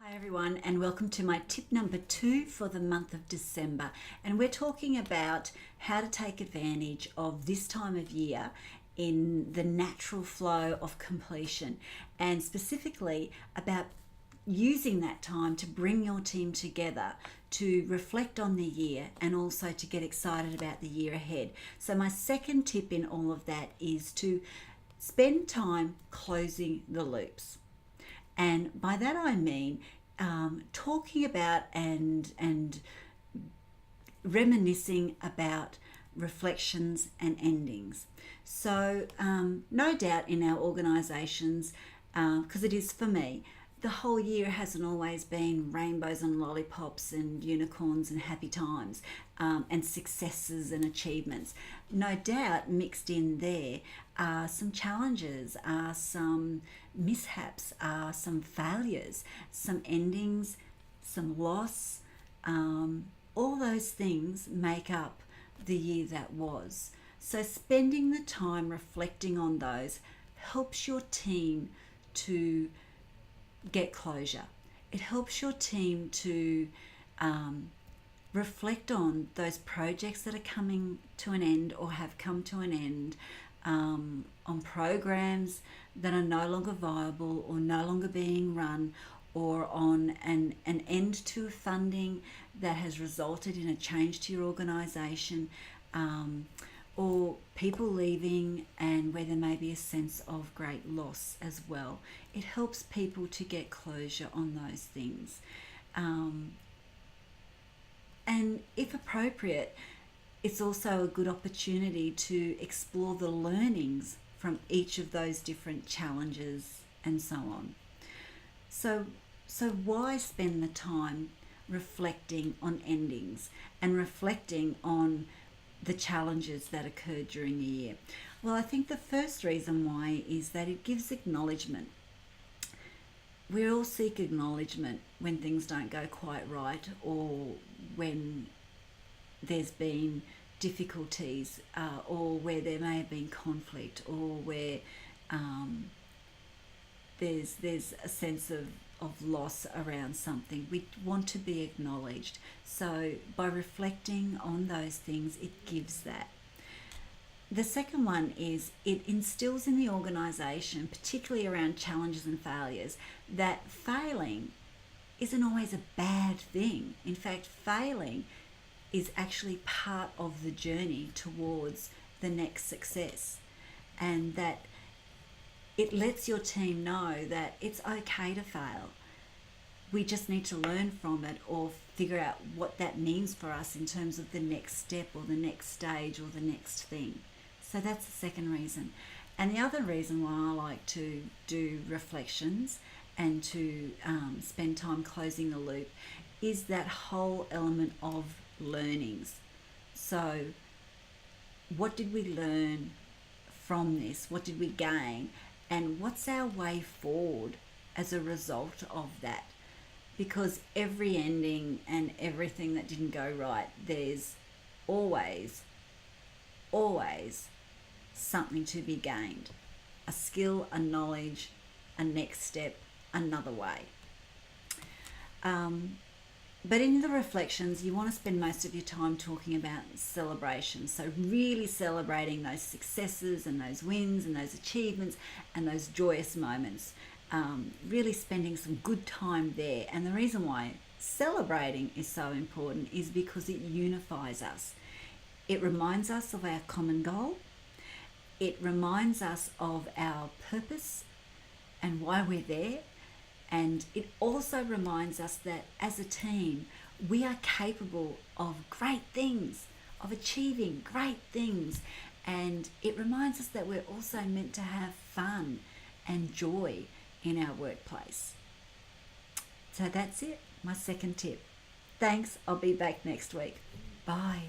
Hi everyone, and welcome to my tip number 2 for the month of December. And we're talking about how to take advantage of this time of year in the natural flow of completion, and specifically about using that time to bring your team together to reflect on the year and also to get excited about the year ahead. So my second tip in all of that is to spend time closing the loops. And by that I mean talking about and reminiscing about reflections and endings. So no doubt in our organisations, because it is for me, the whole year hasn't always been rainbows and lollipops and unicorns and happy times, and successes and achievements. No doubt mixed in there are some challenges, are some mishaps, are some failures, some endings, some loss. All those things make up the year that was. So spending the time reflecting on those helps your team to get closure. It helps your team to reflect on those projects that are coming to an end or have come to an end, on programs that are no longer viable or no longer being run, or on an end to funding that has resulted in a change to your organisation, or people leaving and where there may be a sense of great loss as well. It helps people to get closure on those things. And if appropriate, it's also a good opportunity to explore the learnings from each of those different challenges and so on. So why spend the time reflecting on endings and reflecting on the challenges that occurred during the year? Well, I think the first reason why is that it gives acknowledgement. We all seek acknowledgement when things don't go quite right, or when there's been difficulties, or where there may have been conflict, or where there's a sense of loss around something. We want to be acknowledged. So by reflecting on those things, it gives that. The second one is it instills in the organisation, particularly around challenges and failures, that failing isn't always a bad thing. In fact, failing is actually part of the journey towards the next success, and that it lets your team know that it's okay to fail. We just need to learn from it or figure out what that means for us in terms of the next step or the next stage or the next thing. So that's the second reason. And the other reason why I like to do reflections and to spend time closing the loop is that whole element of learnings. So what did we learn from this? What did we gain? And what's our way forward as a result of that? Because every ending and everything that didn't go right, there's always something to be gained. A skill, a knowledge, a next step, another way. But in the reflections, you want to spend most of your time talking about celebration. So really celebrating those successes and those wins and those achievements and those joyous moments. Really spending some good time there. And the reason why celebrating is so important is because it unifies us. It reminds us of our common goal. It reminds us of our purpose and why we're there. And it also reminds us that as a team, we are capable of great things, of achieving great things. And it reminds us that we're also meant to have fun and joy in our workplace. So that's it, my second tip. Thanks, I'll be back next week. Bye.